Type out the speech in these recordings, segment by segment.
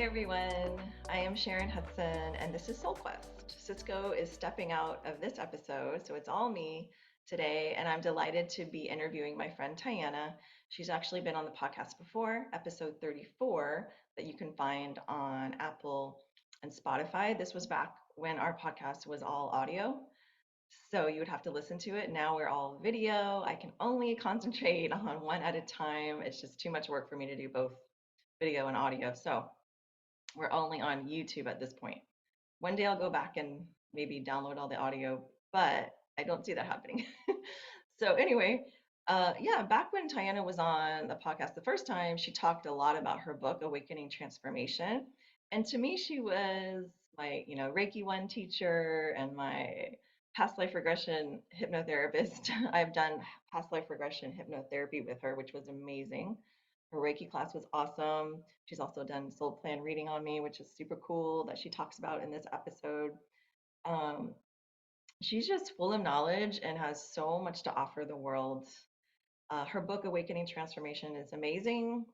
everyone. I am Sharon Hudson, and this is Soul Quest. Cisco is stepping out of this episode, so it's all me today, and I'm delighted to be interviewing my friend Tianna. She's actually been on the podcast before, episode 34, that you can find on Apple and Spotify. This was back when our podcast was all audio, so you would have to listen to it. Now we're all video. I can only concentrate on one at a time. It's just too much work for me to do both video and audio. So we're only on YouTube at this point. One day I'll go back and maybe download all the audio, but I don't see that happening. So anyway, yeah, back when Tianna was on the podcast the first time, she talked a lot about her book, Awakening Transformation. And to me, she was my, Reiki 1 teacher and my past life regression hypnotherapist. I've done past life regression hypnotherapy with her, which was amazing. Her Reiki class was awesome. She's also done soul plan reading on me, which is super cool that she talks about in this episode. Um, she's just full of knowledge and has so much to offer the world. Her book, Awakening Transformation, is amazing.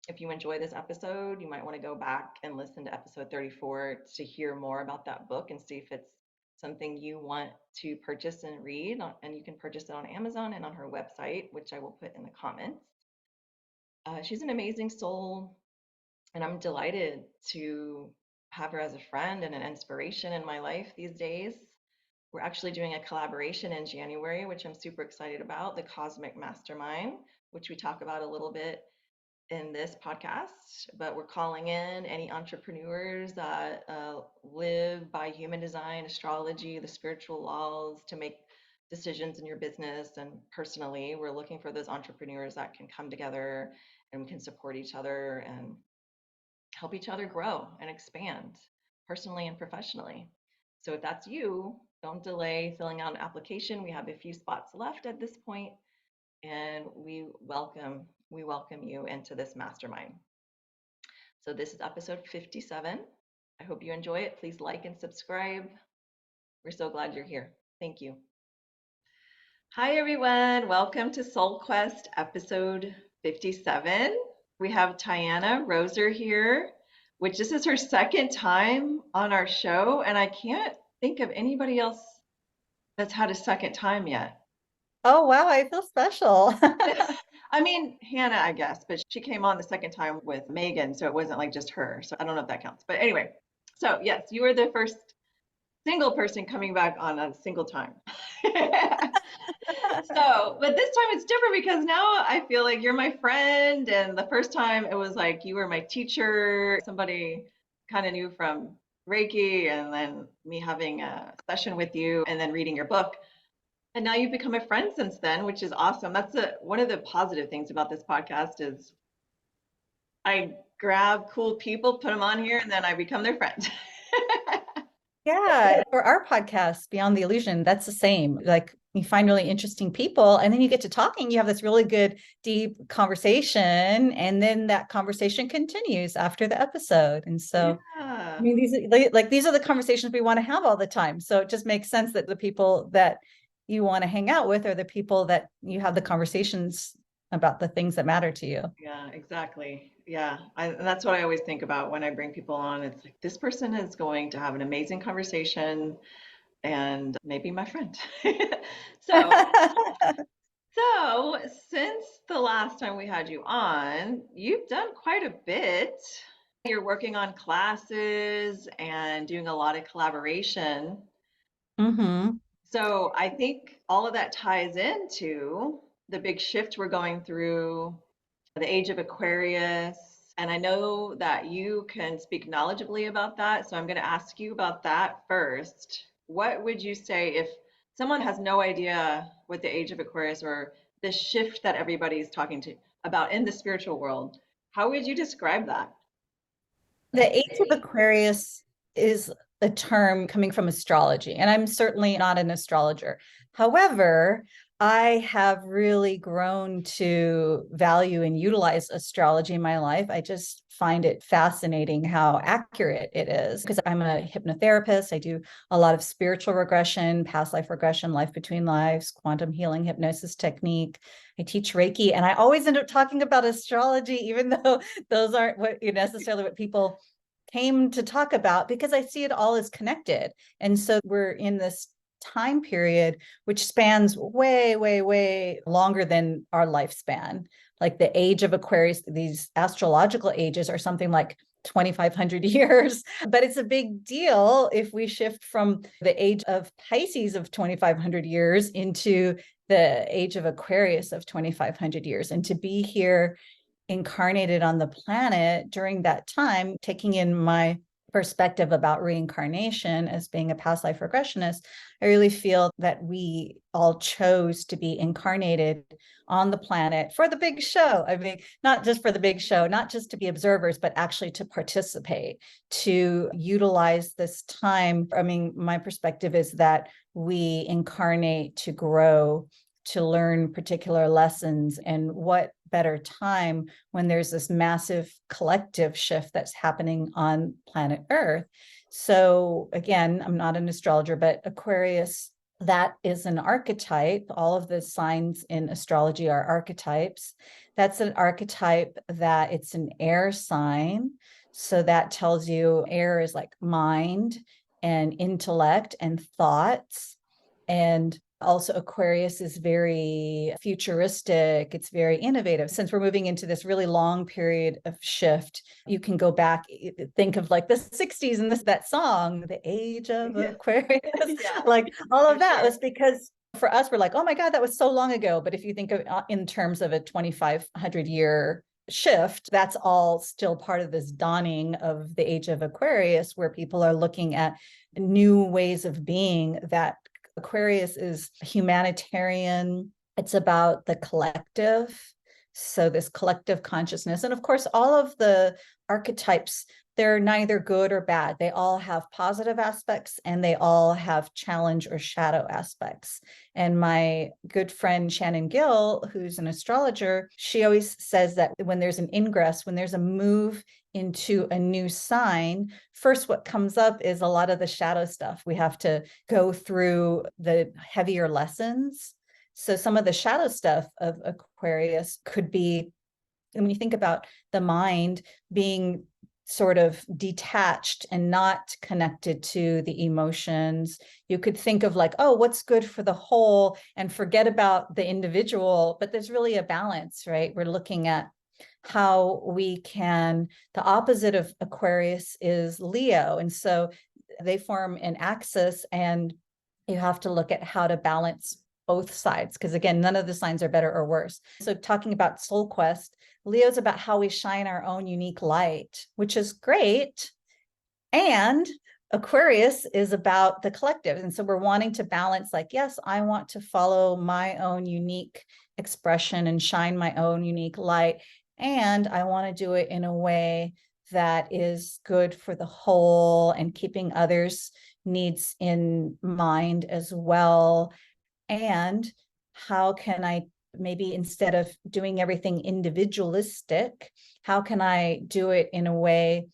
If you enjoy this episode, you might want to go back and listen to episode 34 to hear more about that book and see if it's something you want to purchase and read. And you can purchase it on Amazon and on her website, which I will put in the comments. She's an amazing soul, and I'm delighted to have her as a friend and an inspiration in my life these days. We're actually doing a collaboration in January, which I'm super excited about, the Cosmic Mastermind, which we talk about a little bit in this podcast. But we're calling in any entrepreneurs that live by human design, astrology, the spiritual laws to make decisions in your business and personally. We're looking for those entrepreneurs that can come together and we can support each other and help each other grow and expand personally and professionally. So if that's you, don't delay filling out an application. We have a few spots left at this point, and we welcome you into this mastermind. So this is episode 57. I hope you enjoy it. Please like and subscribe. We're so glad you're here. Thank you. Hi everyone. Welcome to Soul Quest episode 57. We have Tianna Roser here, which this is her second time on our show, and I can't think of anybody else that's had a second time yet. Oh, wow. I feel special. I mean, Hannah, I guess, but she came on the second time with Megan, so it wasn't like just her. So I don't know if that counts. But anyway, so yes, you were the first single person coming back on a single time. So, but this time it's different because now I feel like you're my friend. And the first time it was like you were my teacher, somebody kind of knew from Reiki, and then me having a session with you and then reading your book. And now you've become a friend since then, which is awesome. That's one of the positive things about this podcast is I grab cool people, put them on here, and then I become their friend. Yeah, for our podcast, Beyond the Illusion, that's the same. Like you find really interesting people, and then you get to talking, you have this really good, deep conversation, and then that conversation continues after the episode. And so, Yeah. I mean, these are the conversations we want to have all the time. So it just makes sense that the people that you want to hang out with are the people that you have the conversations about the things that matter to you. Yeah, exactly. Yeah, and that's what I always think about when I bring people on. It's like this person is going to have an amazing conversation and maybe my friend. So, so since the last time we had you on, you've done quite a bit. You're working on classes and doing a lot of collaboration. Mm-hmm. So I think all of that ties into the big shift we're going through, the Age of Aquarius. And I know that you can speak knowledgeably about that. So I'm going to ask you about that first. What would you say if someone has no idea what the Age of Aquarius or the shift that everybody's talking to about in the spiritual world? How would you describe that? The Age of Aquarius is a term coming from astrology, and I'm certainly not an astrologer. However, I have really grown to value and utilize astrology in my life. I just find it fascinating how accurate it is because I'm a hypnotherapist. I do a lot of spiritual regression, past life regression, life between lives, quantum healing, hypnosis technique. I teach Reiki, and I always end up talking about astrology, even though those aren't what necessarily what people came to talk about because I see it all as connected. And so we're in this time period which spans way, way, way longer than our lifespan. Like the age of Aquarius, these astrological ages are something like 2,500 years. But it's a big deal if we shift from the age of Pisces of 2,500 years into the age of Aquarius of 2,500 years. And to be here incarnated on the planet during that time, taking in my perspective about reincarnation as being a past life regressionist, I really feel that we all chose to be incarnated on the planet for the big show. I mean, not just for the big show, not just to be observers, but actually to participate, to utilize this time. I mean, my perspective is that we incarnate to grow, to learn particular lessons. And what better time when there's this massive collective shift that's happening on planet Earth. So again, I'm not an astrologer, but Aquarius, that is an archetype. All of the signs in astrology are archetypes. That's an archetype that it's an air sign. So that tells you air is like mind and intellect and thoughts. And also, Aquarius is very futuristic. It's very innovative. Since we're moving into this really long period of shift, you can go back, think of like the 60s and that song, The Age of Yeah. Aquarius. Yeah, Like all of for that sure. was because for us, we're like, oh my God, that was so long ago. But if you think of in terms of a 2,500-year shift, that's all still part of this dawning of the Age of Aquarius, where people are looking at new ways of being. That Aquarius is humanitarian. It's about the collective. So this collective consciousness. And of course, all of the archetypes, they're neither good or bad. They all have positive aspects and they all have challenge or shadow aspects. And my good friend Shannon Gill, who's an astrologer, she always says that when there's an ingress, when there's a move into a new sign, first what comes up is a lot of the shadow stuff. We have to go through the heavier lessons. So some of the shadow stuff of Aquarius could be, and when you think about the mind being sort of detached and not connected to the emotions, you could think of like, oh, what's good for the whole and forget about the individual. But there's really a balance, right? We're looking at how we can, the opposite of Aquarius is Leo. And so they form an axis and you have to look at how to balance both sides. Because again, none of the signs are better or worse. So talking about Soul Quest, Leo's about how we shine our own unique light, which is great. And Aquarius is about the collective. And so we're wanting to balance, like, yes, I want to follow my own unique expression and shine my own unique light. And I want to do it in a way that is good for the whole and keeping others' needs in mind as well. And how can I, maybe instead of doing everything individualistic, how can I do it in a way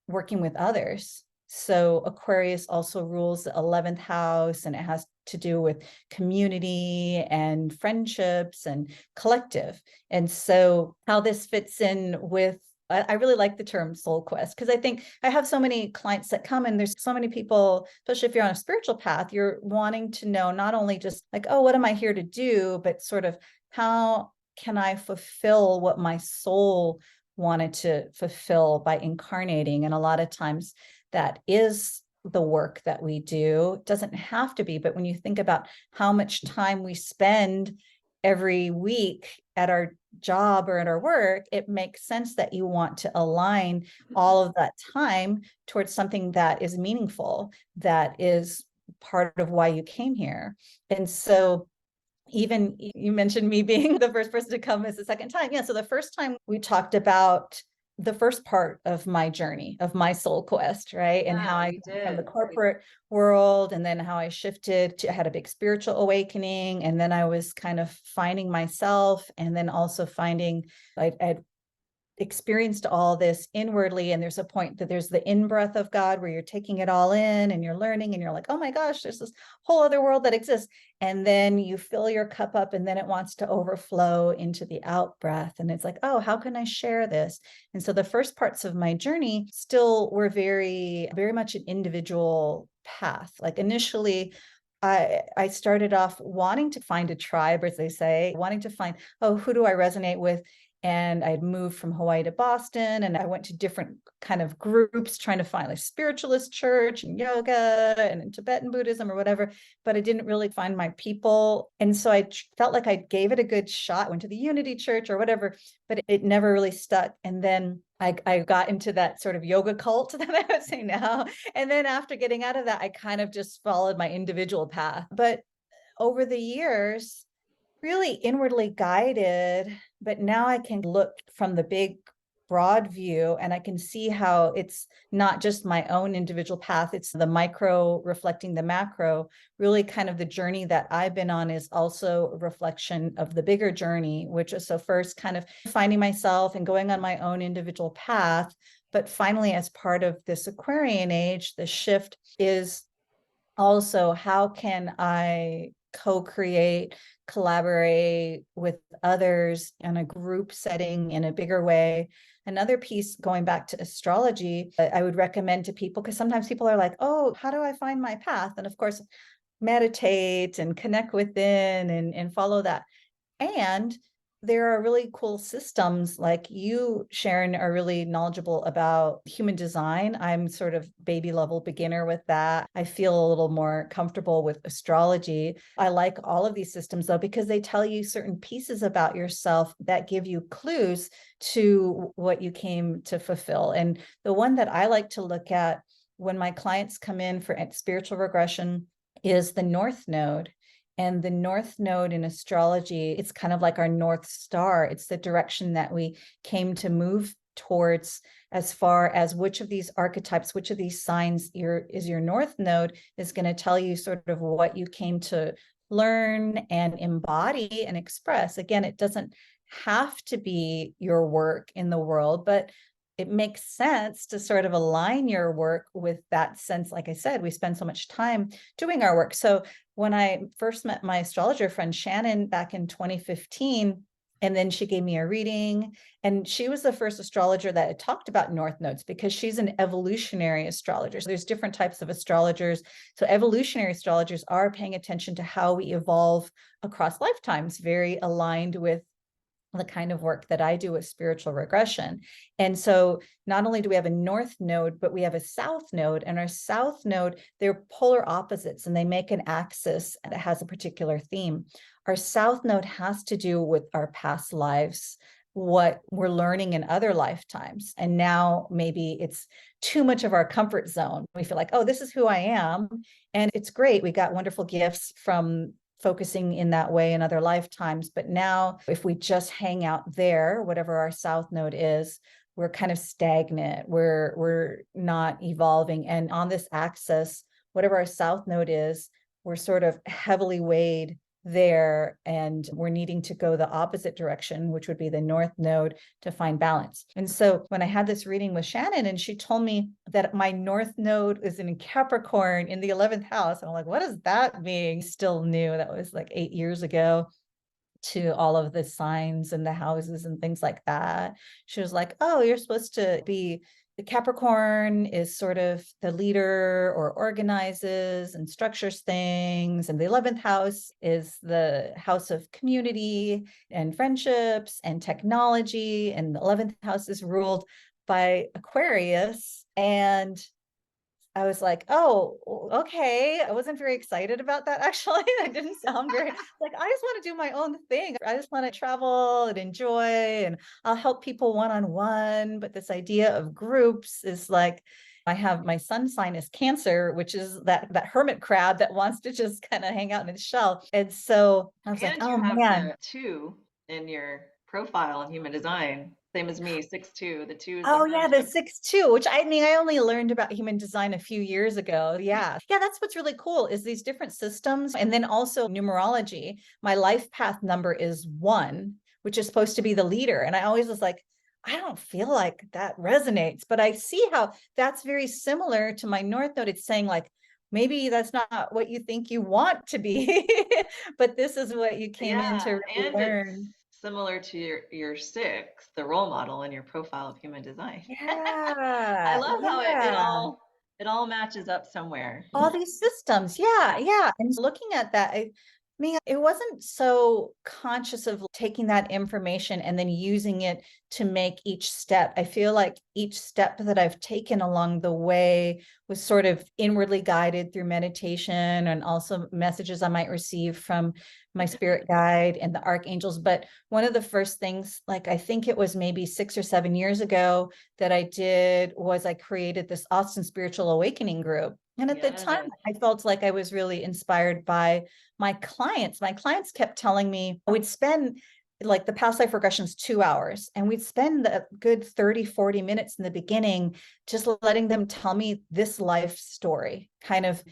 working with others? So Aquarius also rules the 11th house, and it has to do with community and friendships and collective. And so how this fits in with, I really like the term soul quest, because I think I have so many clients that come and there's so many people, especially if you're on a spiritual path, you're wanting to know not only just like, oh, what am I here to do, but sort of how can I fulfill what my soul wanted to fulfill by incarnating? And a lot of times that is the work that we do. It doesn't have to be, but when you think about how much time we spend every week at our job or at our work, it makes sense that you want to align all of that time towards something that is meaningful, that is part of why you came here. And so even you mentioned me being the first person to come as the second time. Yeah. So the first time we talked about the first part of my journey, of my soul quest, right? And how Yeah, I we came from the did. corporate world, and then how I shifted to, I had a big spiritual awakening. And then I was kind of finding myself, and then also finding, I'd experienced all this inwardly, and there's a point that there's the in-breath of God where you're taking it all in and you're learning and you're like, oh my gosh, there's this whole other world that exists. And then you fill your cup up and then it wants to overflow into the out breath. And it's like, oh, how can I share this? And so the first parts of my journey still were very, very much an individual path. Like initially, I started off wanting to find a tribe, as they say, wanting to find, oh, who do I resonate with? And I'd moved from Hawaii to Boston, and I went to different kind of groups trying to find like spiritualist church and yoga and Tibetan Buddhism or whatever, but I didn't really find my people. And so I felt like I gave it a good shot, went to the Unity Church or whatever, but it never really stuck. And then I got into that sort of yoga cult that I would say now. And then after getting out of that, I kind of just followed my individual path. But over the years, really inwardly guided, but now I can look from the big broad view and I can see how it's not just my own individual path, it's the micro reflecting the macro. Really kind of the journey that I've been on is also a reflection of the bigger journey, which is so first kind of finding myself and going on my own individual path. But finally, as part of this Aquarian age, the shift is also how can I co-create, collaborate with others in a group setting in a bigger way. Another piece, going back to astrology, I would recommend to people, because sometimes people are like, oh, how do I find my path? And of course, meditate and connect within and follow that. And there are really cool systems like you, Sharon, are really knowledgeable about human design. I'm sort of baby level beginner with that. I feel a little more comfortable with astrology. I like all of these systems though, because they tell you certain pieces about yourself that give you clues to what you came to fulfill. And the one that I like to look at when my clients come in for spiritual regression is the North Node. And the North Node in astrology, it's kind of like our North Star. It's the direction that we came to move towards as far as which of these archetypes, which of these signs is your North Node is going to tell you sort of what you came to learn and embody and express. Again, it doesn't have to be your work in the world, but it makes sense to sort of align your work with that sense. Like I said, we spend so much time doing our work. So when I first met my astrologer friend Shannon back in 2015, and then she gave me a reading, and she was the first astrologer that had talked about North Nodes because she's an evolutionary astrologer. So there's different types of astrologers. So evolutionary astrologers are paying attention to how we evolve across lifetimes, very aligned with the kind of work that I do with spiritual regression. And so not only do we have a North Node, but we have a South Node, and our South Node, they're polar opposites and they make an axis that has a particular theme. Our South Node has to do with our past lives, what we're learning in other lifetimes. And now maybe it's too much of our comfort zone. We feel like, oh, this is who I am. And it's great. We got wonderful gifts from focusing in that way in other lifetimes. But now if we just hang out there, whatever our South Node is, we're kind of stagnant. We're not evolving. And on this axis, whatever our South Node is, we're sort of heavily weighed there, and we're needing to go the opposite direction, which would be the North Node, to find balance. And so when I had this reading with Shannon and she told me that my North Node is in Capricorn in the 11th house, and I'm like, what does that mean? Still new. That was like 8 years ago, to all of the signs and the houses and things like that. She was like, oh, you're supposed to be, the Capricorn is sort of the leader or organizes and structures things. And the 11th house is the house of community and friendships and technology. And the 11th house is ruled by Aquarius. And I was like, oh, okay. I wasn't very excited about that, actually. That didn't sound very, like, I just want to do my own thing. I just want to travel and enjoy, and I'll help people one-on-one. But this idea of groups is like, I have my sun sign is Cancer, which is that hermit crab that wants to just kind of hang out in its shell. And so I was like, And oh you have man. the two in your profile in human design. Same as me, 6'2". The two is the Oh yeah, hermit. the 6'2", which I mean, I only learned about human design a few years ago. Yeah. Yeah, that's what's really cool is these different systems. And then also numerology. My life path number is 1, which is supposed to be the leader. And I always was like, I don't feel like that resonates, but I see how that's very similar to my North Node. It's saying like, maybe that's not what you think you want to be, but this is what you came in Yeah, to really and it's learn. similar to your six, the role model in your profile of human design. I Yeah, love how yeah. it all matches up somewhere. All these systems. Yeah, Yeah. yeah. And looking at that, mean, it wasn't so conscious of taking that information and then using it to make each step. I feel like each step that I've taken along the way was sort of inwardly guided through meditation and also messages I might receive from my spirit guide and the archangels. But one of the first things, like I think it was maybe 6 or 7 years ago, that I did was I created this Austin Spiritual Awakening group. And at the time, Yes. I felt like I was really inspired by my clients. My clients kept telling me we'd spend like the past life regressions 2 hours, and we'd spend a good 30, 40 minutes in the beginning just letting them tell me this life story, kind of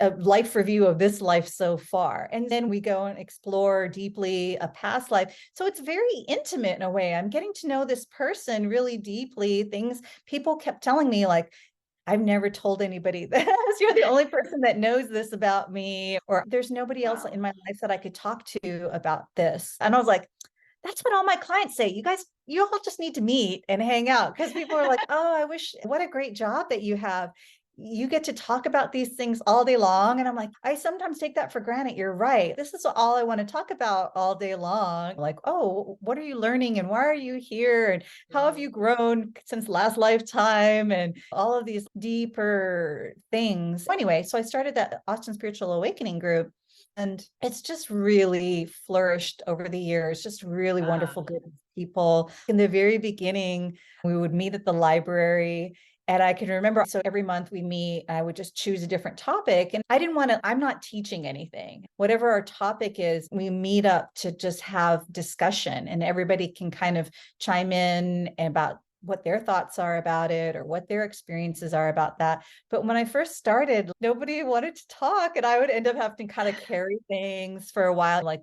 a life review of this life so far. And then we go and explore deeply a past life. So it's very intimate in a way. I'm getting to know this person really deeply. Things people kept telling me, like, I've never told anybody this. You're the only person that knows this about me, or there's nobody else Wow. in my life that I could talk to about this. And I was like, that's what all my clients say. You guys, you all just need to meet and hang out, because people are like, oh, I wish, what a great job that you have. You get to talk about these things all day long. And I'm like, I sometimes take that for granted. You're right. This is all I want to talk about all day long. Like, oh, what are you learning and why are you here? And how have you Mhm. grown since last lifetime? And all of these deeper things. Anyway, so I started that Austin Spiritual Awakening group. And it's just really flourished over the years, just really Ah, wonderful group of people. In the very beginning, we would meet at the library. And I can remember, so every month we meet, I would just choose a different topic. And I didn't want to, I'm not teaching anything. Whatever our topic is, we meet up to just have discussion, and everybody can kind of chime in about what their thoughts are about it or what their experiences are about that. But when I first started, nobody wanted to talk, and I would end up having to kind of carry things for a while, like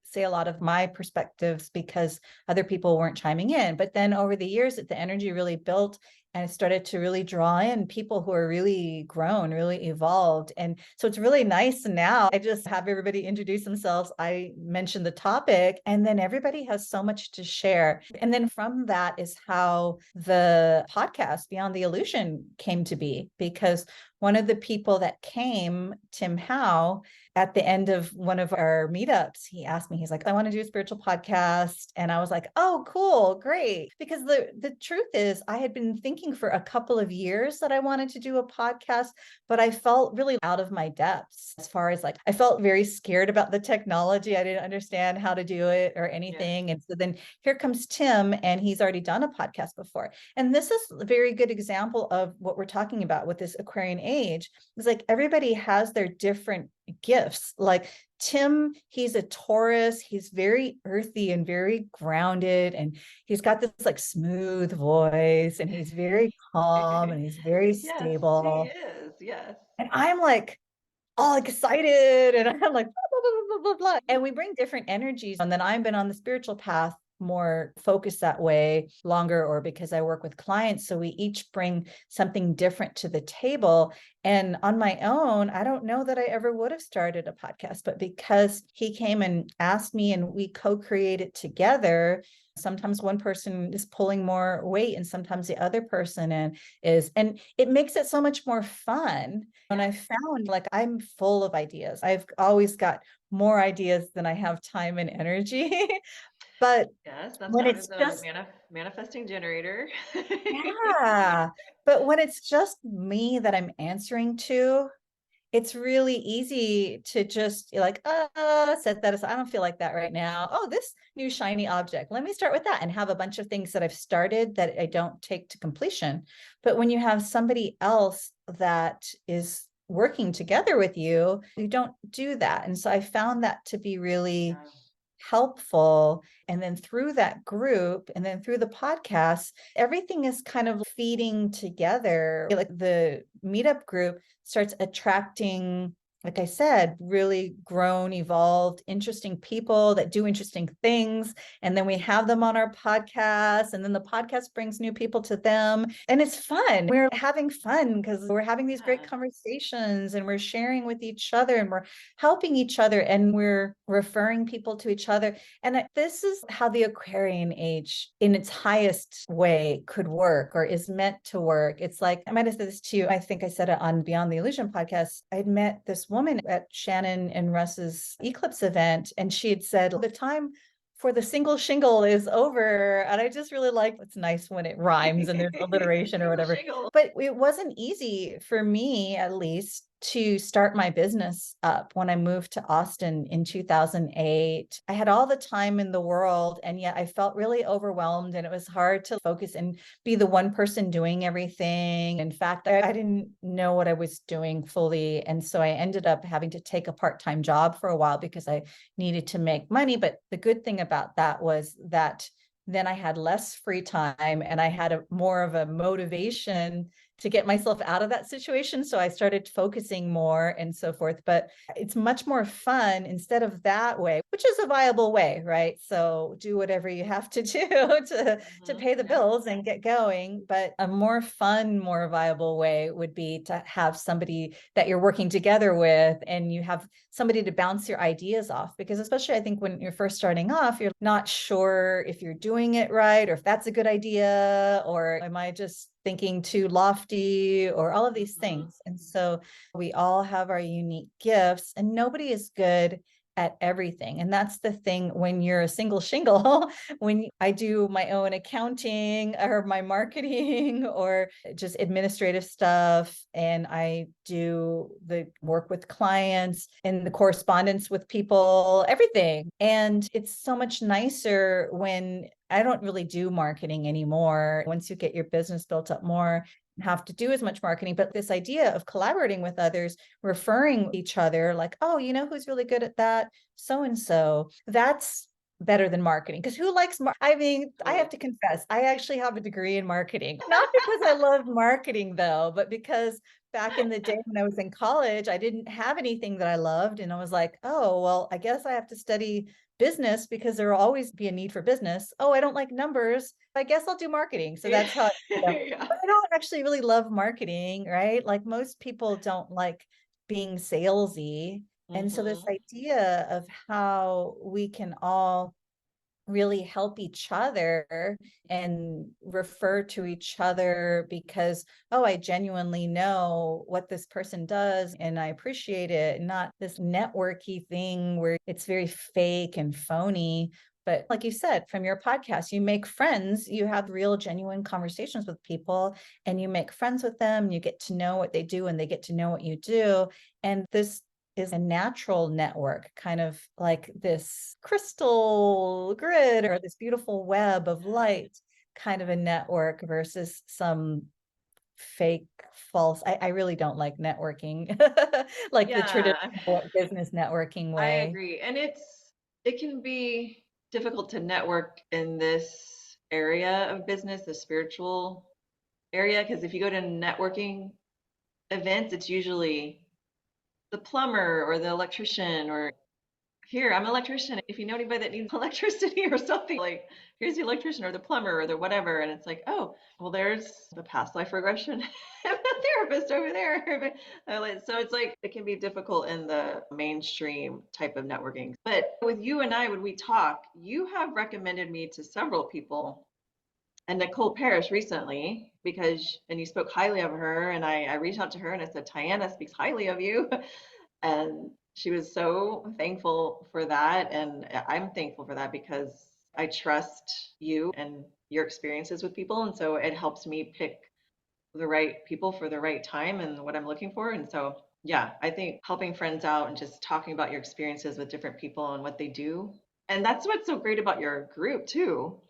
say a lot of my perspectives because other people weren't chiming in. But then over the years, the energy really built, and it started to really draw in people who are really grown, really evolved. And so it's really nice. And now I just have everybody introduce themselves. I mention the topic, and then everybody has so much to share. And then from that is how the podcast Beyond the Illusion came to be, because one of the people that came, Tim Howe, at the end of one of our meetups, he asked me, he's like, I want to do a spiritual podcast. And I was like, oh, cool, great. Because the truth is, I had been thinking for a couple of years that I wanted to do a podcast, but I felt really out of my depths as far as like, I felt very scared about the technology. I didn't understand how to do it or yeah. anything. And so then here comes Tim, and he's already done a podcast before. And this is a very good example of what we're talking about with this Aquarian age. It's like everybody has their different gifts. Like Tim, he's a Taurus. He's very earthy and very grounded. And he's got this like smooth voice, and he's very calm, and he's very Yes, he stable. is. Yes. And I'm like, all excited, and I'm like blah, blah, blah, blah, blah. And we bring different energies. And then I've been on the spiritual path more focused that way longer, or because I work with clients, so we each bring something different to the table. And on my own, I don't know that I ever would have started a podcast, but because he came and asked me and we co-created together, sometimes one person is pulling more weight and sometimes the other person and it makes it so much more fun. And Yeah. I found like I'm full of ideas. I've always got more ideas than I have time and energy. But Yes, that's when part of it's the just, manifesting generator. yeah, but when it's just me that I'm answering to, it's really easy to just like, set that aside. I don't feel like that right now. Oh, this new shiny object. Let me start with that and have a bunch of things that I've started that I don't take to completion. But when you have somebody else that is working together with you, you don't do that. And so I found that to be really Yeah. helpful. And then through that group and then through the podcast, everything is kind of feeding together. Like the meetup group starts attracting like I said, really grown, evolved, interesting people that do interesting things. And then we have them on our podcast, and then the podcast brings new people to them. And it's fun. We're having fun because we're having these great Yeah. conversations and we're sharing with each other and we're helping each other and we're referring people to each other. And this is how the Aquarian age, in its highest way, could work or is meant to work. It's like, I might have said this to you. I think I said it on Beyond the Illusion podcast. I'd met this woman at Shannon and Russ's eclipse event, and she had said, the time for the single shingle is over. And I just really like, it's nice when it rhymes and there's alliteration or Single whatever. shingle. But it wasn't easy for me, at least, to start my business up when I moved to Austin in 2008. I had all the time in the world, and yet I felt really overwhelmed, and it was hard to focus and be the one person doing everything. In fact, I didn't know what I was doing fully. And so I ended up having to take a part-time job for a while because I needed to make money. But the good thing about that was that then I had less free time and I had more of a motivation to get myself out of that situation. So I started focusing more and so forth. But it's much more fun instead of that way, which is a viable way, right? So do whatever you have to do to pay the Yeah. bills and get going. But a more fun, more viable way would be to have somebody that you're working together with and you have somebody to bounce your ideas off. Because especially I think when you're first starting off, you're not sure if you're doing it right or if that's a good idea, or am I just thinking too lofty, or all of these Mhm. things. And so we all have our unique gifts and nobody is good at everything. And that's the thing when you're a single shingle, when I do my own accounting or my marketing or just administrative stuff, and I do the work with clients and the correspondence with people, everything. And it's so much nicer when I don't really do marketing anymore. Once you get your business built up more, have to do as much marketing, but this idea of collaborating with others, referring each other, like, oh, you know who's really good at that? So and so. That's better than marketing, because who likes I mean, I have Totally. to confess, I actually have a degree in marketing, not because I love marketing though, but because back in the day when I was in college, I didn't have anything that I loved, and I was like, oh well, I guess I have to study business because there will always be a need for business. Oh, I don't like numbers, I guess I'll do marketing. So Yeah. that's how, Yeah. but I don't actually really love marketing, right? Like most people don't like being salesy. And so this Mhm. idea of how we can all really help each other and refer to each other because, oh, I genuinely know what this person does and I appreciate it. Not this networky thing where it's very fake and phony. But like you said, from your podcast, you make friends, you have real, genuine conversations with people, and you make friends with them. You get to know what they do, and they get to know what you do. And this is a natural network, kind of like this crystal grid or this beautiful web of Yeah. light kind of a network versus some fake false. I really don't like networking like the Yeah. traditional business networking I way. agree. And it can be difficult to network in this area of business, the spiritual area, because if you go to networking events, it's usually the plumber or the electrician or here, I'm an electrician. If you know anybody that needs electricity or something, like here's the electrician or the plumber or the whatever. And it's like, oh, well, there's the past life regression therapist over there. So it's like it can be difficult in the mainstream type of networking. But with you and I, when we talk, you have recommended me to several people and Nicole Parrish recently because, and you spoke highly of her. And I reached out to her and I said, Tianna speaks highly of you. And she was so thankful for that. And I'm thankful for that because I trust you and your experiences with people. And so it helps me pick the right people for the right time and what I'm looking for. And so, yeah, I think helping friends out and just talking about your experiences with different people and what they do. And that's what's so great about your group, too.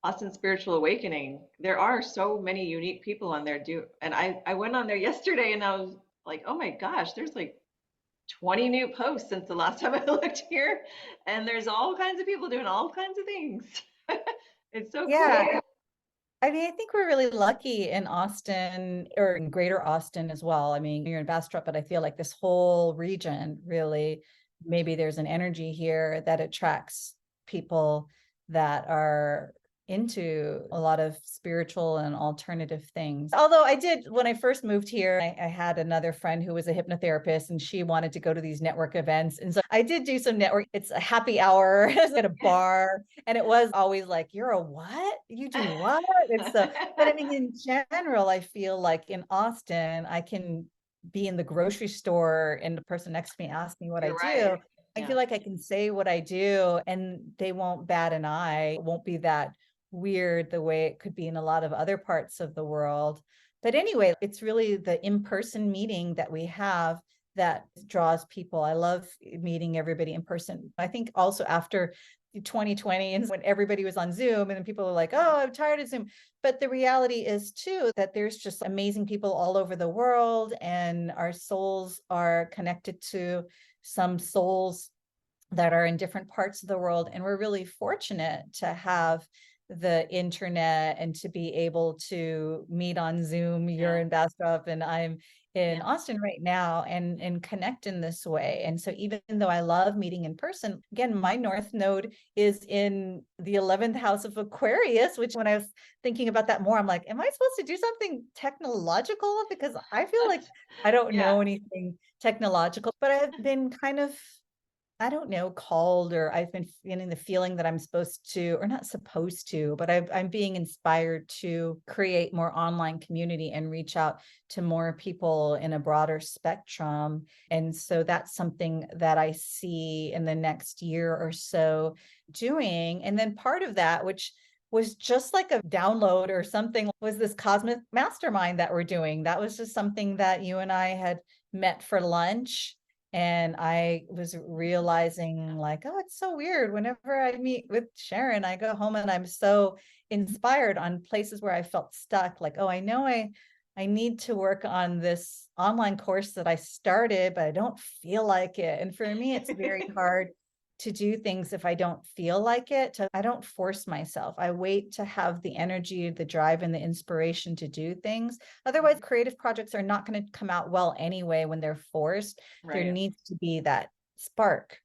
Austin Spiritual Awakening. There are so many unique people on there, do and I went on there yesterday and I was like, oh my gosh, there's like 20 new posts since the last time I looked here, and there's all kinds of people doing all kinds of things. It's so Yeah, cool. I mean, I think we're really lucky in Austin or in greater Austin as well. I mean, you're in Bastrop, but I feel like this whole region really, maybe there's an energy here that attracts people that are into a lot of spiritual and alternative things. Although I did, when I first moved here, I had another friend who was a hypnotherapist and she wanted to go to these network events. And so I did do some network. It's a happy hour at a bar. And it was always like, you're a what? You do what? It's so, but I mean, in general, I feel like in Austin, I can be in the grocery store and the person next to me asks me what I You're right. do. I Yeah. feel like I can say what I do and they won't bat an eye. It won't be that weird the way it could be in a lot of other parts of the world. But anyway, it's really the in-person meeting that we have that draws people. I love meeting everybody in person. I think also after 2020 and when everybody was on Zoom and then people are like, oh, I'm tired of Zoom. But the reality is too that there's just amazing people all over the world and our souls are connected to some souls that are in different parts of the world. And we're really fortunate to have the internet and to be able to meet on Zoom. You're Yeah. in Bastrop and I'm in Yeah. Austin right now and connect in this way. And so even though I love meeting in person, again, my North Node is in the 11th house of Aquarius, which when I was thinking about that more, I'm like, am I supposed to do something technological? Because I feel like I don't Yeah. know anything technological, but I've been kind of I don't know, called or I've been feeling the feeling that I'm supposed to, or not supposed to, but I'm being inspired to create more online community and reach out to more people in a broader spectrum. And so that's something that I see in the next year or so doing. And then part of that, which was just like a download or something, was this cosmic mastermind that we're doing. That was just something that you and I had met for lunch and I was realizing, like, oh, it's so weird. Whenever I meet with Sharon, I go home and I'm so inspired on places where I felt stuck. Like, oh, I know I need to work on this online course that I started, but I don't feel like it. And for me, it's very hard to do things if I don't feel like it. I don't force myself. I wait to have the energy, the drive, and the inspiration to do things. Otherwise, creative projects are not going to come out well anyway when they're forced. There Right. needs to be that spark.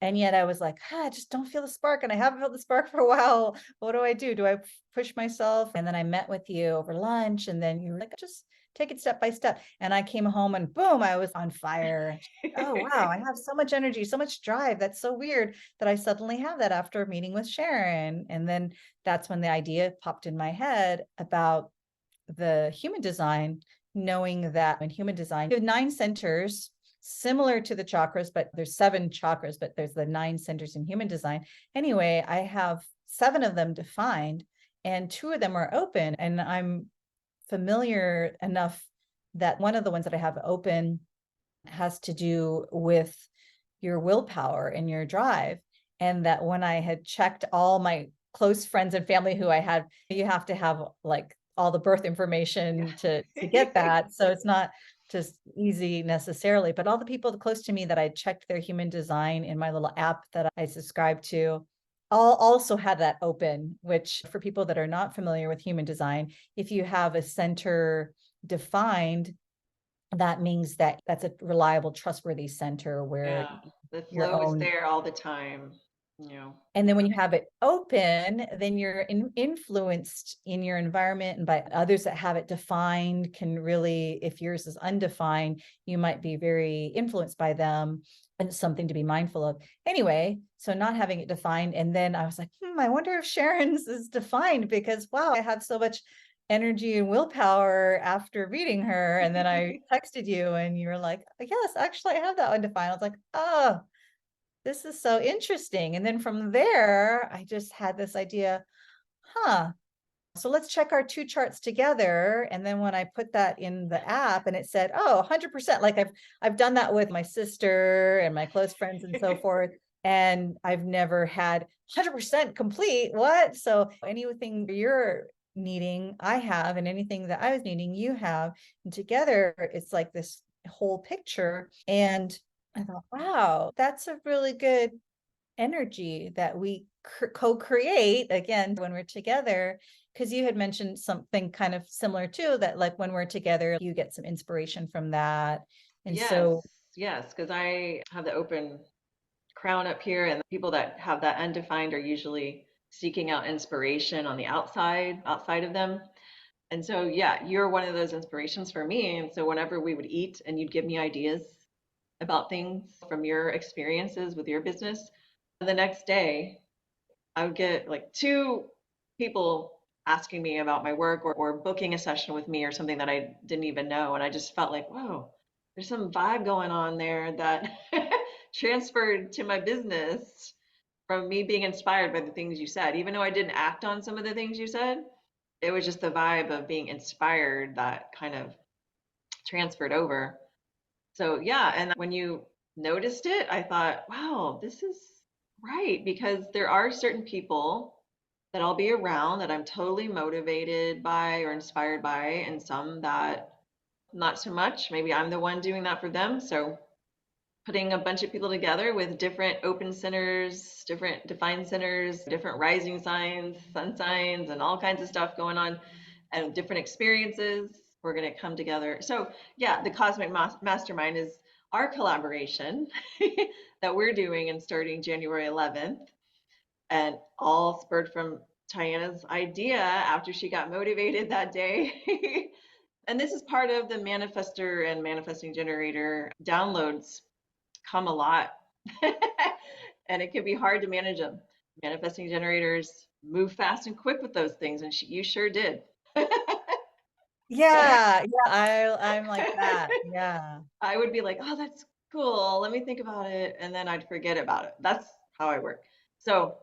And yet I was like, I just don't feel the spark. And I haven't felt the spark for a while. What do I do? Do I push myself? And then I met with you over lunch. And then you were like, just take it step by step. And I came home and boom, I was on fire. Oh, wow. I have so much energy, so much drive. That's so weird that I suddenly have that after meeting with Sharon. And then that's when the idea popped in my head about the human design, knowing that in human design, you have 9 centers similar to the chakras, but there's 7 chakras, but there's the 9 centers in human design. Anyway, I have 7 of them defined and 2 of them are open. And I'm familiar enough that one of the ones that I have open has to do with your willpower and your drive. And that when I had checked all my close friends and family who I had, you have to have like all the birth information to Yeah. get that. So it's not just easy necessarily, but all the people close to me that I checked their human design in my little app that I subscribe to all also had that open, which for people that are not familiar with human design, if you have a center defined, that means that that's a reliable, trustworthy center where Yeah. The your flow is own. there all the time. You know. And then when you have it open, then you're influenced in your environment and by others that have it defined can really, if yours is undefined, you might be very influenced by them and it's something to be mindful of. Anyway, so not having it defined. And then I was like, I wonder if Sharon's is defined because wow, I had so much energy and willpower after reading her. And then I texted you and you were like, yes, actually I have that undefined. I was like, oh, this is so interesting. And then from there, I just had this idea, huh, so let's check our 2 charts together. And then when I put that in the app and it said, oh, 100%, like I've done that with my sister and my close friends and so forth. And I've never had 100% complete. What? So anything you're needing, I have, and anything that I was needing, you have. And together, it's like this whole picture. And I thought, wow, that's a really good energy that we co-create again when we're together. Because you had mentioned something kind of similar too, that like when we're together, you get some inspiration from that. And Yes, so, yes, because I have the open crown up here, and the people that have that undefined are usually seeking out inspiration on the outside of them. And so, yeah, you're one of those inspirations for me. And so, whenever we would eat and you'd give me ideas about things from your experiences with your business, the next day I would get like two people asking me about my work, or booking a session with me or something that I didn't even know. And I just felt like, whoa, there's some vibe going on there that transferred to my business from me being inspired by the things you said. Even though I didn't act on some of the things you said, it was just the vibe of being inspired that kind of transferred over. So, yeah. And when you noticed it, I thought, wow, this is right. Because there are certain people that I'll be around that I'm totally motivated by or inspired by, and some that not so much. Maybe I'm the one doing that for them. So, putting a bunch of people together with different open centers, different defined centers, different rising signs, sun signs, and all kinds of stuff going on, and different experiences. We're going to come together. So, yeah, the Cosmic Mastermind is our collaboration that we're doing and starting January 11th, and all spurred from Tianna's idea after she got motivated that day. And this is part of the manifester and manifesting generator downloads come a lot. And it can be hard to manage them. Manifesting generators move fast and quick with those things, and you sure did. yeah, I'm like that. Yeah. I would be like, oh, that's cool. Let me think about it. And then I'd forget about it. That's how I work. So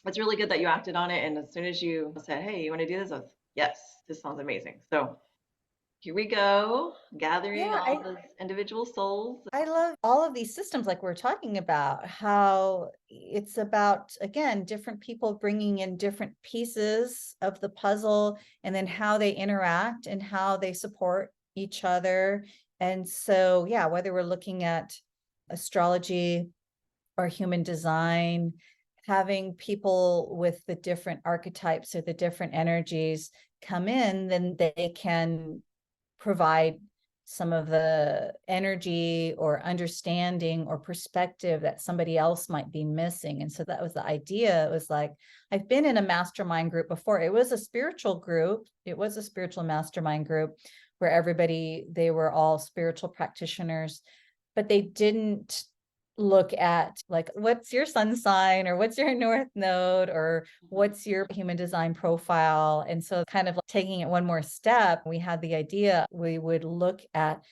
it's really good that you acted on it. And as soon as you said, hey, you want to do this? I was, yes, this sounds amazing. So here we go, gathering Yeah, all those individual souls. I love all of these systems like we're talking about, how it's about, again, different people bringing in different pieces of the puzzle and then how they interact and how they support each other. And so, yeah, whether we're looking at astrology or human design, having people with the different archetypes or the different energies come in, then they can provide some of the energy or understanding or perspective that somebody else might be missing. And so that was the idea. It was like, I've been in a mastermind group before. It was a spiritual group. It was a spiritual mastermind group where everybody, they were all spiritual practitioners, but they didn't look at like, what's your sun sign or what's your north node or what's your human design profile. And so kind of like taking it one more step, we had the idea we would look at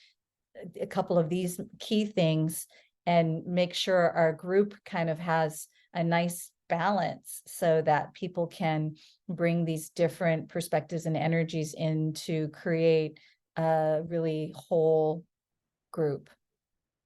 a couple of these key things and make sure our group kind of has a nice balance so that people can bring these different perspectives and energies in to create a really whole group.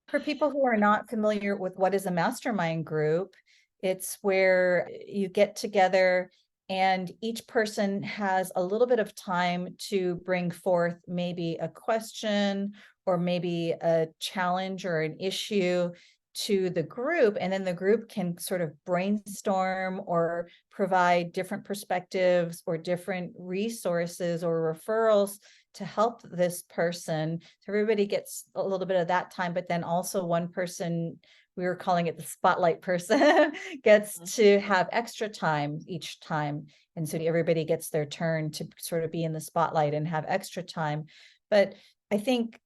For people who are not familiar with what is a mastermind group, it's where you get together and each person has a little bit of time to bring forth maybe a question or maybe a challenge or an issue to the group. And then the group can sort of brainstorm or provide different perspectives or different resources or referrals to help this person. So everybody gets a little bit of that time, but then also one person, we were calling it the spotlight person, gets to have extra time each time. And so everybody gets their turn to sort of be in the spotlight and have extra time. But I think,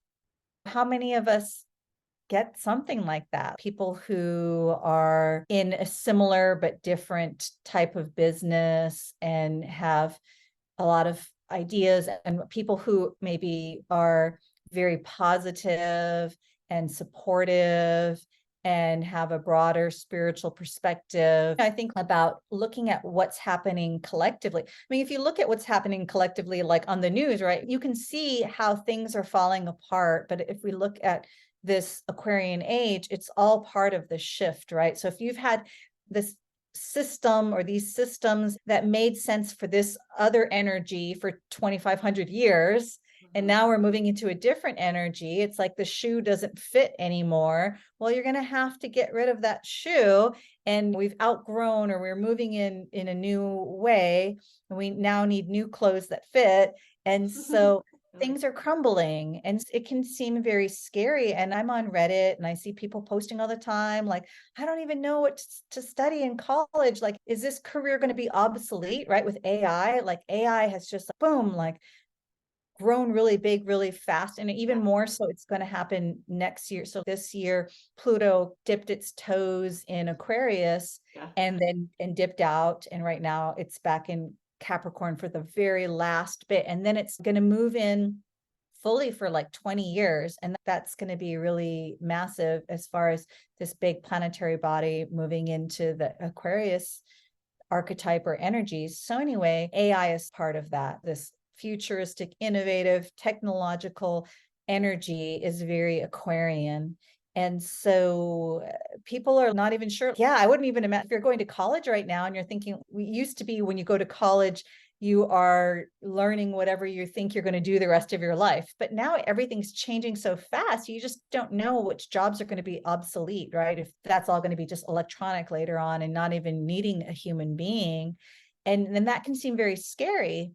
how many of us get something like that? People who are in a similar but different type of business and have a lot of ideas, and people who maybe are very positive and supportive and have a broader spiritual perspective. I think about looking at what's happening collectively. I mean, if you look at what's happening collectively, like on the news, right, you can see how things are falling apart. But if we look at this Aquarian age, it's all part of the shift, right? So if you've had this system or these systems that made sense for this other energy for 2,500 years, And now we're moving into a different energy. It's like the shoe doesn't fit anymore. Well, you're going to have to get rid of that shoe, and we've outgrown, or we're moving in a new way, and we now need new clothes that fit. And so I like things are crumbling, and it can seem very scary. And I'm on Reddit and I see people posting all the time like, I don't even know what to study in college. Like, is this career going to be obsolete, right? With AI, like AI has just boom, like grown really big, really fast. And even that. more so, it's going to happen next year. So this year, Pluto dipped its toes in Aquarius Yeah. and then dipped out. And right now it's back in Capricorn for the very last bit. And then it's going to move in fully for like 20 years. And that's going to be really massive as far as this big planetary body moving into the Aquarius archetype or energies. So anyway, AI is part of that. This futuristic, innovative, technological energy is very Aquarian. And so people are not even sure. Yeah, I wouldn't even imagine if you're going to college right now and you're thinking, we used to be when you go to college, you are learning whatever you think you're going to do the rest of your life. But now everything's changing so fast, you just don't know which jobs are going to be obsolete, right? If that's all going to be just electronic later on and not even needing a human being. And then that can seem very scary.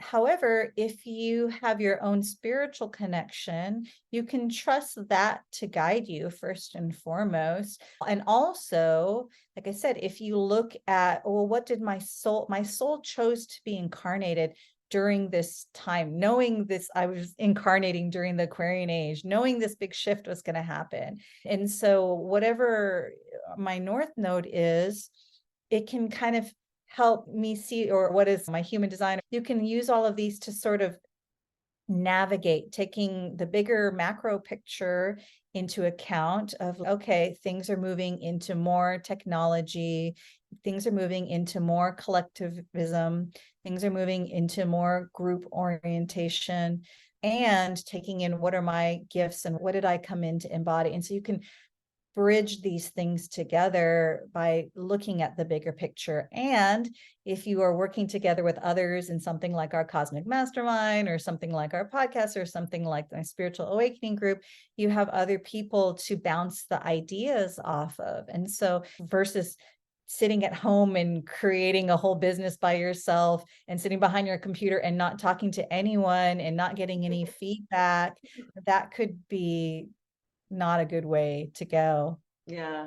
However, if you have your own spiritual connection, you can trust that to guide you first and foremost. And also, like I said, if you look at, well, what did my soul chose to be incarnated during this time, knowing this, I was incarnating during the Aquarian age, knowing this big shift was going to happen. And so, whatever my North Node is, it can kind of help me see, or what is my human design. You can use all of these to sort of navigate, taking the bigger macro picture into account of, okay, things are moving into more technology, things are moving into more collectivism, things are moving into more group orientation, and taking in what are my gifts and what did I come in to embody. And so you can bridge these things together by looking at the bigger picture. And if you are working together with others in something like our Cosmic Mastermind or something like our podcast or something like the Spiritual Awakening group, you have other people to bounce the ideas off of. And so versus sitting at home and creating a whole business by yourself and sitting behind your computer and not talking to anyone and not getting any feedback, that could be not a good way to go. Yeah.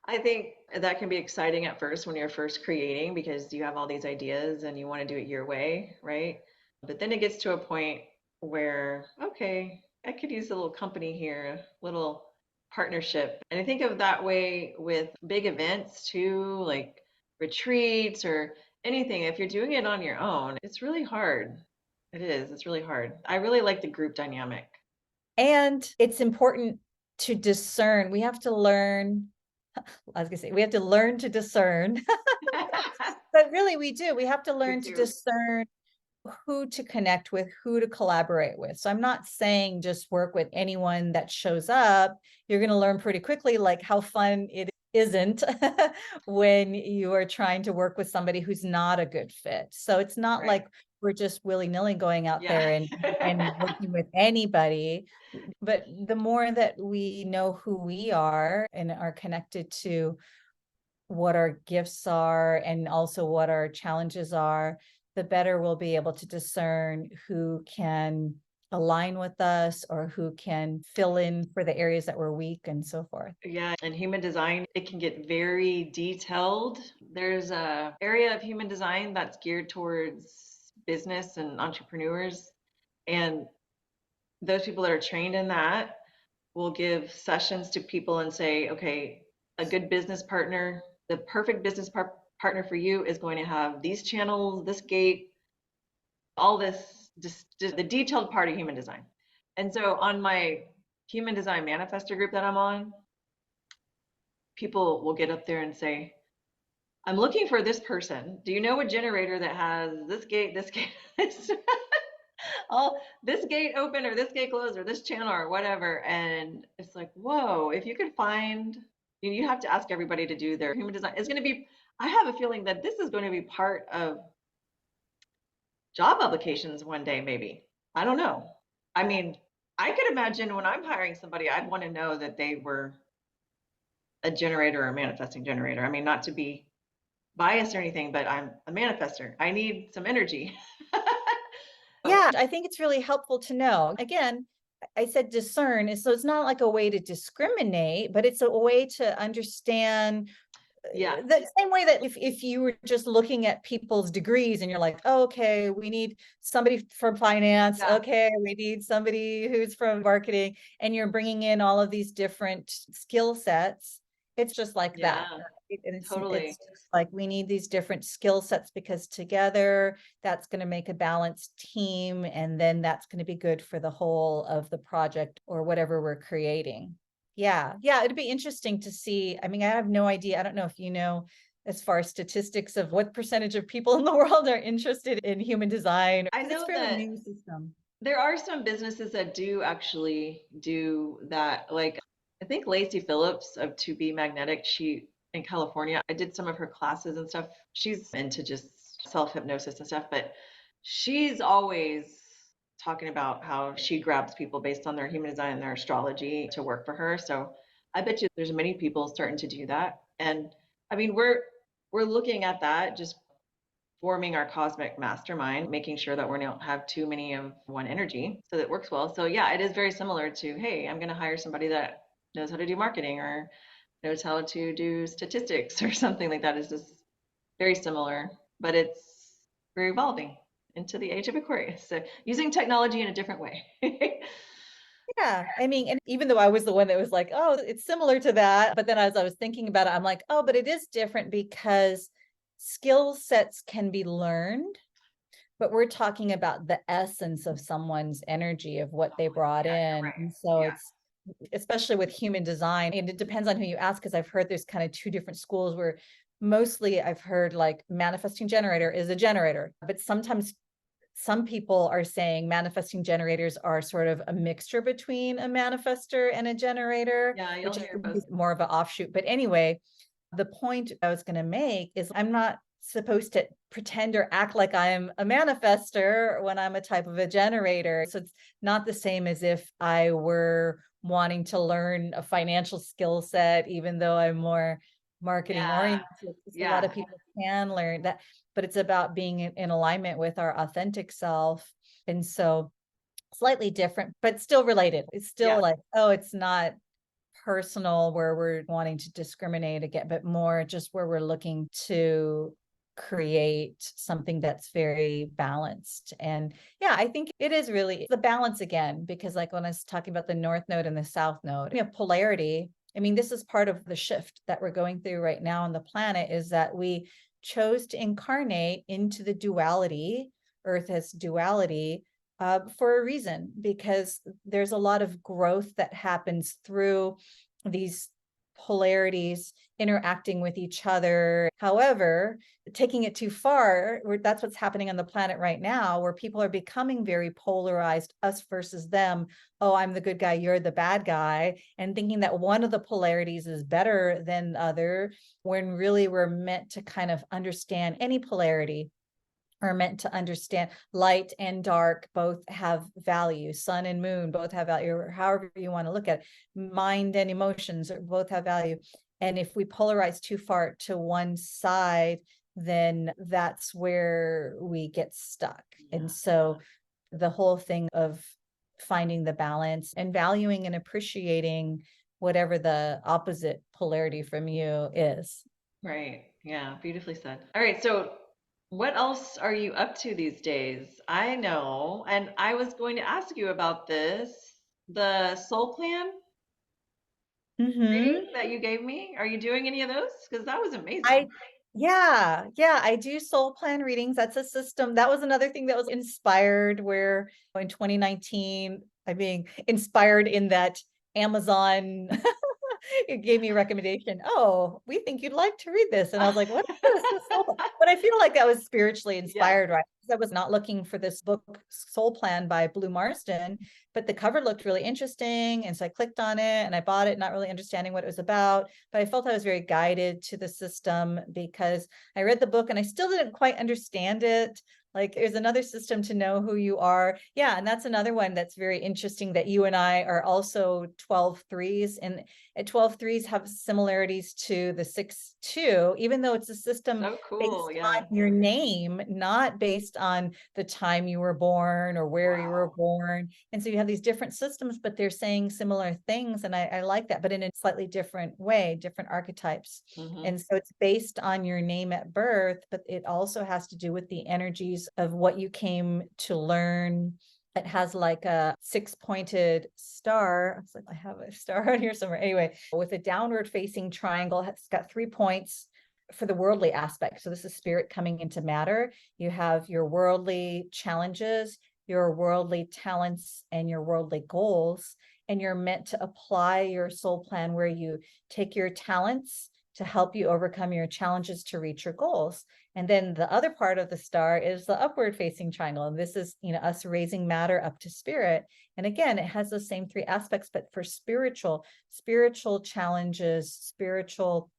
I think that can be exciting at first when you're first creating because you have all these ideas and you want to do it your way, right? But then it gets to a point where, okay, I could use a little company here, a little partnership. And I think of that way with big events too, like retreats or anything. If you're doing it on your own, it's really hard. It is. It's really hard. I really like the group dynamic. And it's important to discern. We have to learn, I was going to say, we have to learn to discern, but really we do. We have to We learn to do. discern who to connect with, who to collaborate with. So I'm not saying just work with anyone that shows up. You're going to learn pretty quickly, like how fun it isn't when you are trying to work with somebody who's not a good fit. So it's not Right. like we're just willy-nilly going out Yeah. there and working with anybody. But the more that we know who we are and are connected to what our gifts are and also what our challenges are, the better we'll be able to discern who can align with us or who can fill in for the areas that we're weak and so forth. Yeah, and human design, it can get very detailed. There's a area of human design that's geared towards business and entrepreneurs, and those people that are trained in that will give sessions to people and say, okay, a good business partner, the perfect business partner for you is going to have these channels, this gate, all this, just the detailed part of human design. And so on my human design manifestor group that I'm on, people will get up there and say, I'm looking for this person. Do you know a generator that has this gate, this, all this gate open or this gate closed or this channel or whatever? And it's like, whoa, if you could find, you have to ask everybody to do their human design. It's going to be, I have a feeling that this is going to be part of job applications one day, maybe. I don't know. I mean, I could imagine when I'm hiring somebody, I'd want to know that they were a generator or a manifesting generator. I mean, not to be biased or anything, but I'm a manifester. I need some energy. Yeah, I think it's really helpful to know. Again, I said discern, is so it's not like a way to discriminate, but it's a way to understand Yeah, the same way that if you were just looking at people's degrees and you're like, oh, okay, we need somebody from finance, yeah, okay, we need somebody who's from marketing, and you're bringing in all of these different skill sets. It's just like that, yeah, right? And totally. it's just like we need these different skill sets because together that's going to make a balanced team, and then that's going to be good for the whole of the project or whatever we're creating. Yeah, yeah, it'd be interesting to see. I mean, I have no idea. I don't know if you know, as far as statistics of what percentage of people in the world are interested in human design, I because it's a know fairly that new system. there are some businesses that do actually do that. Like, I think Lacey Phillips of To Be Magnetic, she in California, I did some of her classes and stuff. She's into just self hypnosis and stuff, but she's always talking about how she grabs people based on their human design and their astrology to work for her. So I bet you there's many people starting to do that. And I mean, we're looking at that just forming our cosmic mastermind, making sure that we don't have too many of one energy so that it works well. So yeah, it is very similar to, hey, I'm going to hire somebody that knows how to do marketing or knows how to do statistics or something like that. Is just very similar, but we're evolving into the age of Aquarius. So using technology in a different way. Yeah, I mean, and even though I was the one that was like, oh, it's similar to that, but then as I was thinking about it, I'm like, oh, but it is different because skill sets can be learned, but we're talking about the essence of someone's energy of what they brought Yeah, you're in. right. And so Yeah. it's especially with human design, and it depends on who you ask, because I've heard there's kind of two different schools where mostly I've heard like manifesting generator is a generator, but sometimes some people are saying manifesting generators are sort of a mixture between a manifester and a generator, Yeah, you'll which I hear think both. is more of an offshoot. But anyway, the point I was going to make is I'm not supposed to pretend or act like I'm a manifester when I'm a type of a generator. So it's not the same as if I were wanting to learn a financial skill set, even though I'm more marketing Yeah. oriented. So a lot Yeah. of people can learn that, but it's about being in alignment with our authentic self. And so slightly different, but still related. It's Yeah. still like, oh, it's not personal where we're wanting to discriminate again, but more just where we're looking to create something that's very balanced. And yeah, I think it is really the balance again, because like when I was talking about the north node and the south node, polarity. I mean, this is part of the shift that we're going through right now on the planet, is that we chose to incarnate into the duality. Earth has duality for a reason, because there's a lot of growth that happens through these polarities interacting with each other. However, taking it too far, that's what's happening on the planet right now, where people are becoming very polarized, us versus them. Oh, I'm the good guy, you're the bad guy, and thinking that one of the polarities is better than the other, when really we're meant to kind of understand any polarity, are meant to understand light and dark both have value, sun and moon both have value, or however you want to look at it, mind and emotions both have value. And if we polarize too far to one side, then that's where we get stuck. Yeah. And so the whole thing of finding the balance and valuing and appreciating whatever the opposite polarity from you is. Right. Yeah, beautifully said. All right, so what else are you up to these days? I know, and I was going to ask you about this, the soul plan reading Mm-hmm. that you gave me. Are you doing any of those? Because that was amazing. I yeah, I do soul plan readings. That's a system. That was another thing that was inspired where in 2019, I mean, inspired in that Amazon it gave me a recommendation. Oh, we think you'd like to read this. And I was like, what is this? But I feel like that was spiritually Yeah. inspired, right? Because I was not looking for this book, Soul Plan by Blue Marston. but the cover looked really interesting. And so I clicked on it and I bought it, not really understanding what it was about. But I felt I was very guided to the system because I read the book and I still didn't quite understand it. Like there's another system to know who you are. Yeah. And that's another one that's very interesting, that you and I are also 12 threes. And at 12 threes have similarities to the 6-2, even though it's a system So cool. based Yeah. on your name, not based on the time you were born or where you were Wow. born. And so you have these different systems, but they're saying similar things. And I like that, but in a slightly different way, different archetypes. Mm-hmm. And so it's based on your name at birth, but it also has to do with the energies of what you came to learn. It has like a 6-pointed star. It's like I have a star on here somewhere. Anyway, with a downward facing triangle, it's got 3 points for the worldly aspect. So this is spirit coming into matter. You have your worldly challenges, your worldly talents, and your worldly goals. And you're meant to apply your soul plan where you take your talents to help you overcome your challenges to reach your goals. And then the other part of the star is the upward facing triangle. And this is, us raising matter up to spirit. And again, it has the same 3 aspects, but for spiritual challenges, spiritual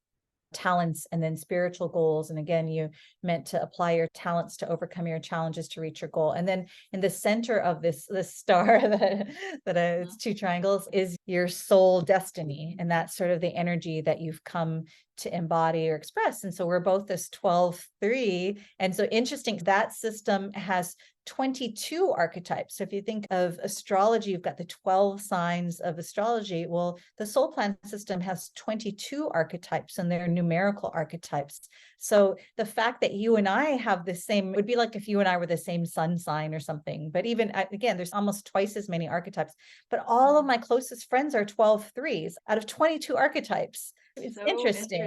talents, and then spiritual goals. And again, you meant to apply your talents to overcome your challenges to reach your goal. And then in the center of this star that it's 2 triangles is your soul destiny, and that's sort of the energy that you've come to embody or express. And so we're both this 12-3. And so interesting, that system has 22 archetypes. So if you think of astrology, you've got the 12 signs of astrology. Well, the soul plan system has 22 archetypes, and they're numerical archetypes. So the fact that you and I have the same, it would be like if you and I were the same sun sign or something. But even again, there's almost twice as many archetypes. But all of my closest friends are 12-3s out of 22 archetypes. It's So interesting.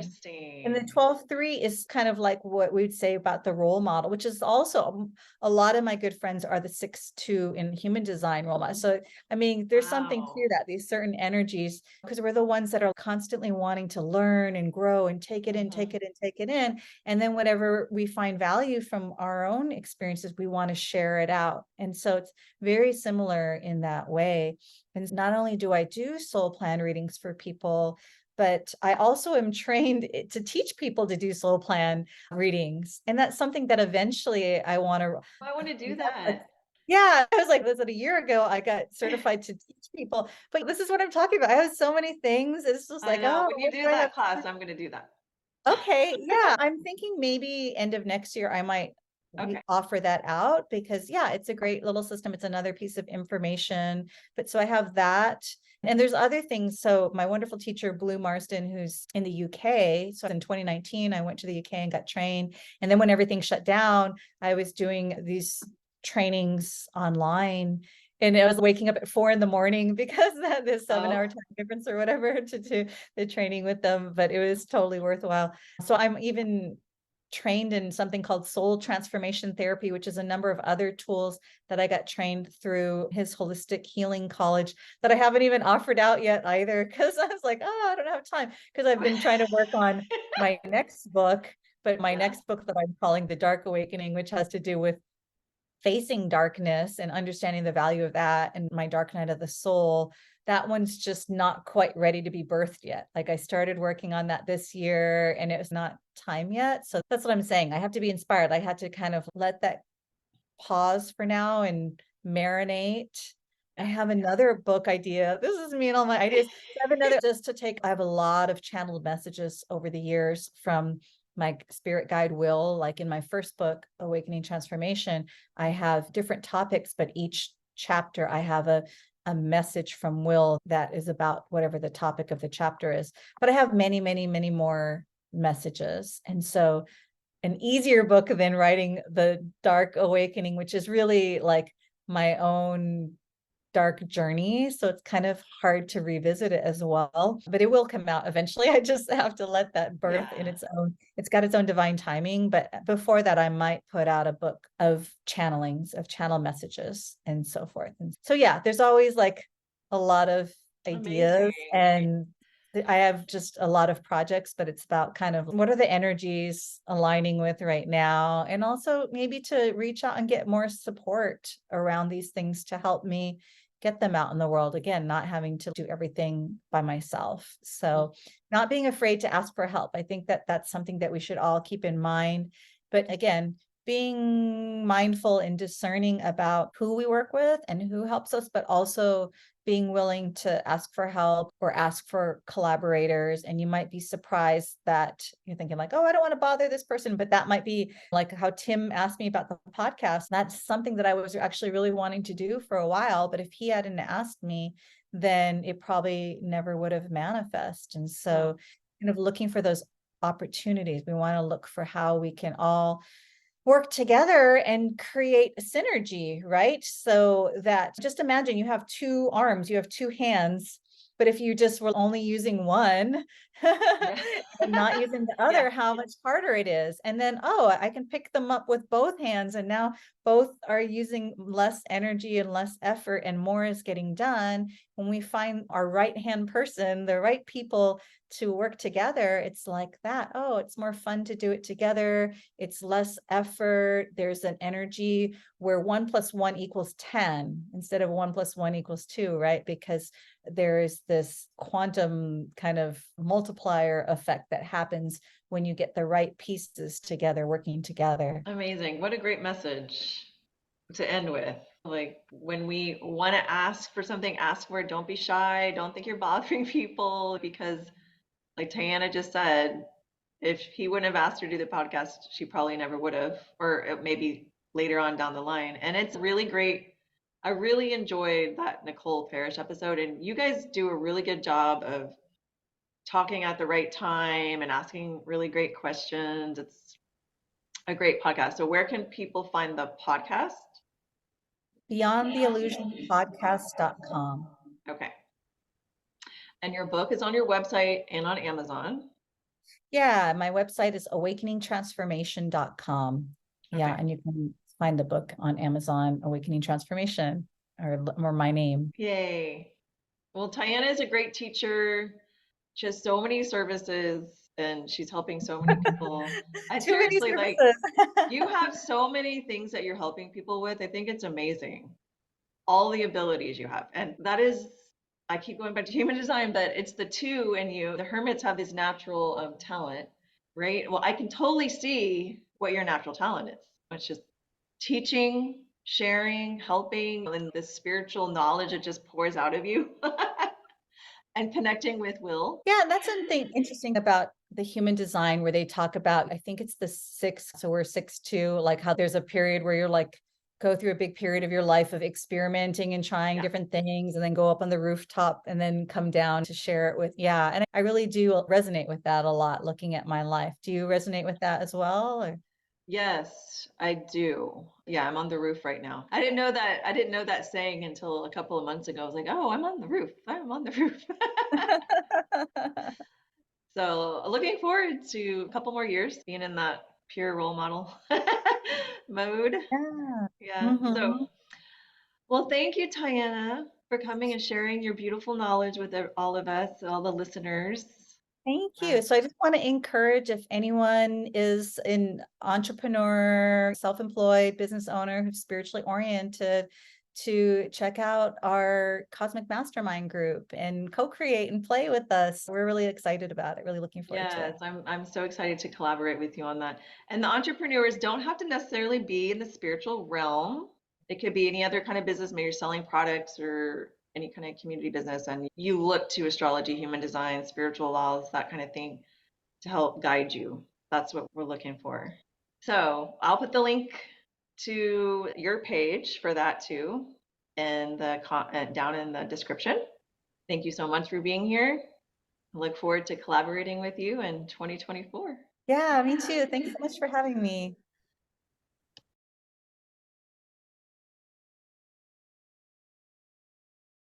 And the interesting. 12-3 is kind of like what we'd say about the role model, which is also a lot of my good friends are the 6-2 in human design role model. So, I mean, there's something to Wow. that, these certain energies, because we're the ones that are constantly wanting to learn and grow and take it in, Mm-hmm. take it in, take it in. And then whatever we find value from our own experiences, we want to share it out. And so it's very similar in that way. And not only do I do soul plan readings for people, but I also am trained to teach people to do soul plan readings. And that's something that eventually I want to. I want to do that. Yeah, I was like, was it a year ago? I got certified to teach people, but this is what I'm talking about. I have so many things. It's just I like, know. oh, When you what do do I have that to class, I'm going to do that. Okay, yeah, I'm thinking maybe end of next year I might Okay. offer that out because yeah, it's a great little system. It's another piece of information. But so I have that. And there's other things. So my wonderful teacher, Blue Marston, who's in the UK. So in 2019, I went to the UK and got trained. And then when everything shut down, I was doing these trainings online. And I was waking up at 4 a.m. because that this 7 hour Oh, time difference or whatever to do the training with them. But it was totally worthwhile. So I'm even trained in something called soul transformation therapy, which is a number of other tools that I got trained through his holistic healing college that I haven't even offered out yet either. Cause I was like, oh, I don't have time. Cause I've been trying to work on my next book, but my yeah. next book that I'm calling The Dark Awakening, which has to do with facing darkness and understanding the value of that and my dark night of the soul, that one's just not quite ready to be birthed yet. Like I started working on that this year and it was not time yet. So that's what I'm saying. I have to be inspired. I had to kind of let that pause for now and marinate. I have another book idea. This is me and all my ideas. I have another just to take. I have a lot of channeled messages over the years from my spirit guide Will. Like in my first book, Awakening Transformation, I have different topics, but each chapter I have a message from Will that is about whatever the topic of the chapter is. But I have many, many, many more messages. And so an easier book than writing The Dark Awakening, which is really like my own dark journey. So it's kind of hard to revisit it as well, but it will come out eventually. I just have to let that birth in Yeah. its own, it's got its own divine timing. But before that, I might put out a book of channelings, of channel messages and so forth. And so, yeah, there's always like a lot of ideas Amazing. and I have just a lot of projects, but it's about kind of what are the energies aligning with right now, and also maybe to reach out and get more support around these things to help me get them out in the world. Again, not having to do everything by myself. So not being afraid to ask for help. I think that that's something that we should all keep in mind. But again, being mindful and discerning about who we work with and who helps us, but also being willing to ask for help or ask for collaborators. And you might be surprised that you're thinking like, oh, I don't want to bother this person, but that might be like how Tim asked me about the podcast. That's something that I was actually really wanting to do for a while, but if he hadn't asked me, then it probably never would have manifested. And so kind of looking for those opportunities, we want to look for how we can all work together and create a synergy, right? So that just imagine you have two arms, you have two hands, but if you just were only using one Yeah. and not using the Yeah. other, how much harder it is. And then, oh, I can pick them up with both hands, and now both are using less energy and less effort, and more is getting done. When we find our right hand person, the right people to work together, it's like that. Oh, it's more fun to do it together. It's less effort. There's an energy where 1+1 = 10 instead of 1+1 = 2, right? Because there is this quantum kind of multiplier effect that happens when you get the right pieces together, working together. Amazing. What a great message to end with. Like when we want to ask for something, ask for it. Don't be shy. Don't think you're bothering people because, like Tianna just said, if he wouldn't have asked her to do the podcast, she probably never would have, or maybe later on down the line. And it's really great. I really enjoyed that Nicole Parrish episode, and you guys do a really good job of talking at the right time and asking really great questions. It's a great podcast. So, where can people find the podcast? Beyondtheillusionpodcast.com. Okay. And your book is on your website and on Amazon. Yeah, my website is awakeningtransformation.com. Yeah, Okay. and you can find the book on Amazon, Awakening Transformation, or my name. Yay. Well, Tianna is a great teacher. She has so many services and she's helping so many people. I Too many seriously like, services. you have so many things that you're helping people with. I think it's amazing. All the abilities you have. And that is, I keep going back to human design, but it's the two in you. The hermits have this natural talent, right? Well, I can totally see what your natural talent is. It's just teaching, sharing, helping, and this spiritual knowledge that just pours out of you and connecting with Will. Yeah, and that's something interesting about the human design where they talk about, I think it's the six, so we're 6/2, like how there's a period where you're like go through a big period of your life of experimenting and trying Yeah. different things and then go up on the rooftop and then come down to share it with, yeah. And I really do resonate with that a lot looking at my life. Do you resonate with that as well? Or? Yes, I do. Yeah, I'm on the roof right now. I didn't know that. I didn't know that saying until a couple of months ago. I was like, oh, I'm on the roof. I'm on the roof. So looking forward to a couple more years being in that pure role model mode. Yeah. Yeah. So, Mhm. well, thank you, Tiana, for coming and sharing your beautiful knowledge with all of us, all the listeners. Thank Uh, you. So I just want to encourage if anyone is an entrepreneur, self-employed business owner who's spiritually oriented to check out our Cosmic Mastermind group and co-create and play with us. We're really excited about it, really looking forward to it. yes, I'm so excited to collaborate with you on that. And the entrepreneurs don't have to necessarily be in the spiritual realm. It could be any other kind of business, maybe you're selling products or any kind of community business, and you look to astrology, human design, spiritual laws, that kind of thing to help guide you. That's what we're looking for. So I'll put the link to your page for that too, and down in the description. Thank you so much for being here. I look forward to collaborating with you in 2024. Yeah, me too. Thanks so much for having me.